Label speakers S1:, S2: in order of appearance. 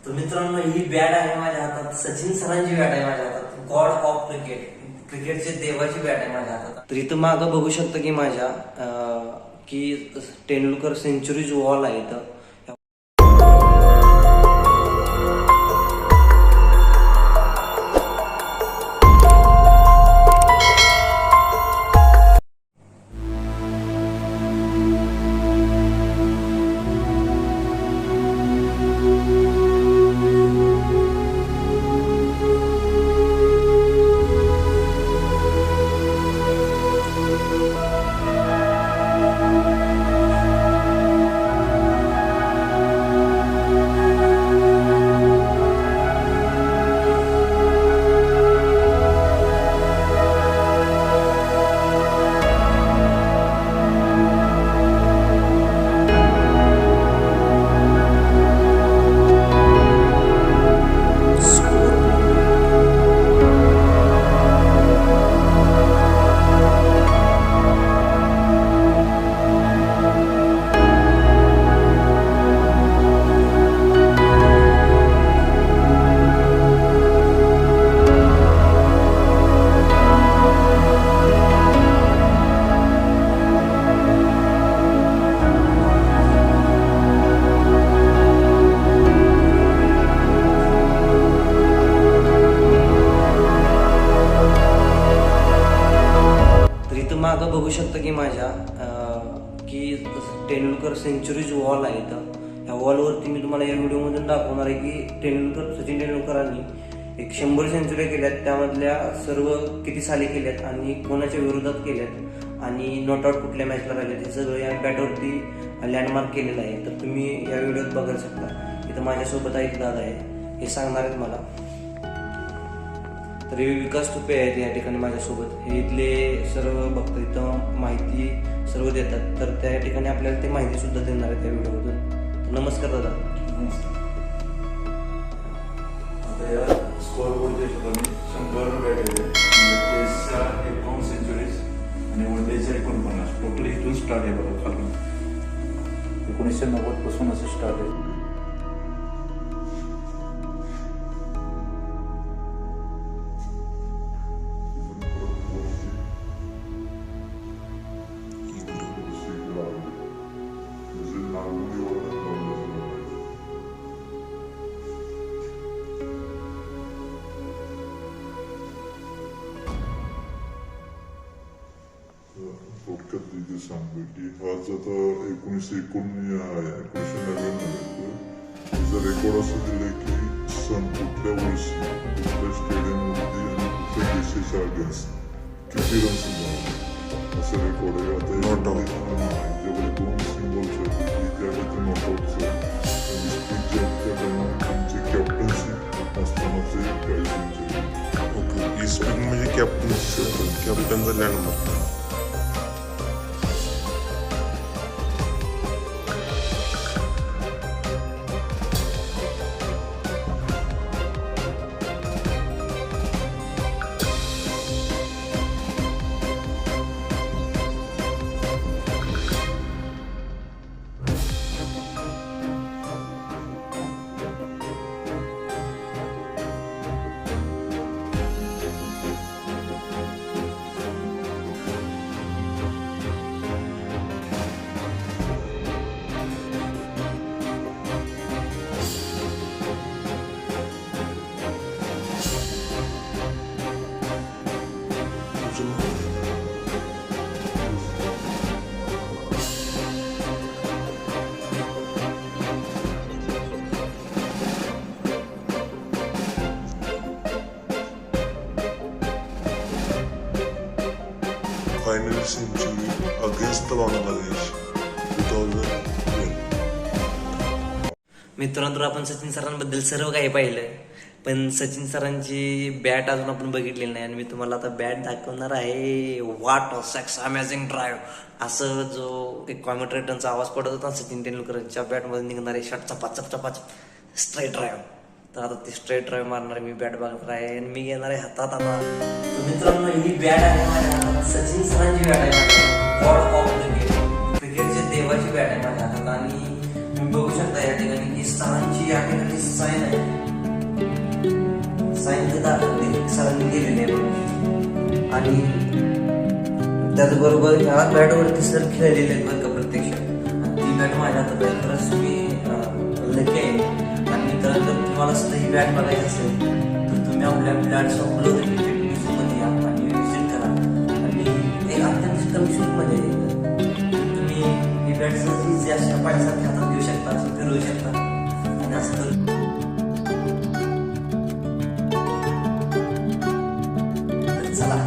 S1: तर मित्रांनो ही बॅट आहे माझ्या हातात, सचिन सरांची बॅट आहे माझ्या हातात, गॉड ऑफ क्रिकेट, क्रिकेटचे देवाची बॅट आहे माझ्या हातात. तर इथं मागं बघू शकता की माझ्या की तेंडुलकर सेंचुरीज वॉल आहे इथं. मागं बघू शकता की माझ्या की तेंडुलकर सेंचुरीज वॉल आहे इथं. ह्या वॉलवरती मी तुम्हाला या व्हिडिओमधून दाखवणार आहे की सचिन तेंडुलकरांनी 100 सेंचुरी केल्यात, त्यामधल्या सर्व किती साली केल्यात आणि कोणाच्या विरोधात केल्यात आणि नॉट आउट कुठल्या मॅचला राहिल्यात हे सगळं या बॅटवरती लँडमार्क केलेलं आहे. तर तुम्ही या व्हिडिओत बघू शकता. इथं माझ्यासोबत एक दादा आहे, हे सांगणार आहेत मला. तर विकास तुपे आहेत या ठिकाणी माझ्यासोबत. हे इथले सर्व बघतात, इथं माहिती सर्व देतात. तर त्या ठिकाणी आपल्याला ते माहिती सुद्धा देणार आहे त्या व्हिडिओमधून. तर नमस्कार दादा.
S2: आता या स्कोअर बोर्डच्या हिशोबाने 100 बॅट आहे, टेस्टच्या 51 सेंचुरीज आणि वनडेच्या 49. टोटल इथून स्टार्ट आहे बघा खालून. 1990 पासून असं स्टार्ट आहे.
S3: थोडक्यात तिथे सांगतो की हाच आता 1999 तिचं रेकॉर्ड असं दिलं की सण कुठल्या वर्षी कुठल्या स्टेडियमवरती आणि कुठल्या देशाच्या अगेन्स्ट किती रन्स झाले असं रेकॉर्ड आहे. आता याच्यामध्ये 2 सिम्बॉल्स आहेत, त्यामध्ये नॉटआउटचं आमची कॅप्टन्सी असतानाचे काही सेंचुरी.
S4: ओके, ई स्पिन म्हणजे कॅप्टनचा landmark. Final century against Bangladesh 2012.
S1: मित्रांनो, आपण सचिन सरांबद्दल सर्व काही पाहिलंय, पण सचिन सरांची बॅट अजून आपण बघितलेली नाही आणि मी तुम्हाला आता बॅट दाखवणार आहे. What a sex amazing drive असं जो एक कॉमेंटेटरचा आवाज पडत होता सचिन तेंडुलकरांच्या बॅटमध्ये निघणारे शॉट चपाचप चपाचप स्ट्रेट ड्राईव्ह. तर आता ते स्ट्रेट ड्राईव्ह मारणार मी बॅट बघणार आहे आणि मी घेणार आहे हातात आता. मित्रांनो, ही बॅट आहे माझ्या हातात, सचिन सरांची बॅट आहे माझ्या, गॉड ऑफ क्रिकेट, क्रिकेटचे देवाची बॅट आहे माझ्या हातात. आणि तुम्ही बघू शकता शकता या ठिकाणी की सरांची या ठिकाणी साईन आहे, साईन सरांनी दिलेली आहे बघा. आणि त्याचबरोबर ह्या बॅटवरती सर खेळलेले आहेत बरं का प्रत्यक्षात. आणि ती बॅट माझ्या हातात आहे. खरंच मी लकी आहे. आणि मित्रांनो जर तुम्हाला सुद्धा ही बॅट बघायची असेल तर तुम्ही आपल्या प्लॅट्स ऑफ क्रिकेट म्युझियममध्ये या आणि विजिट करा. आणि एक अत्यंत कमी शुल्कमध्ये तुम्ही ही बॅट सहज अशा पाण्यासारख्या हातात घेऊ शकता, असं फिरवू शकता आणि असं चला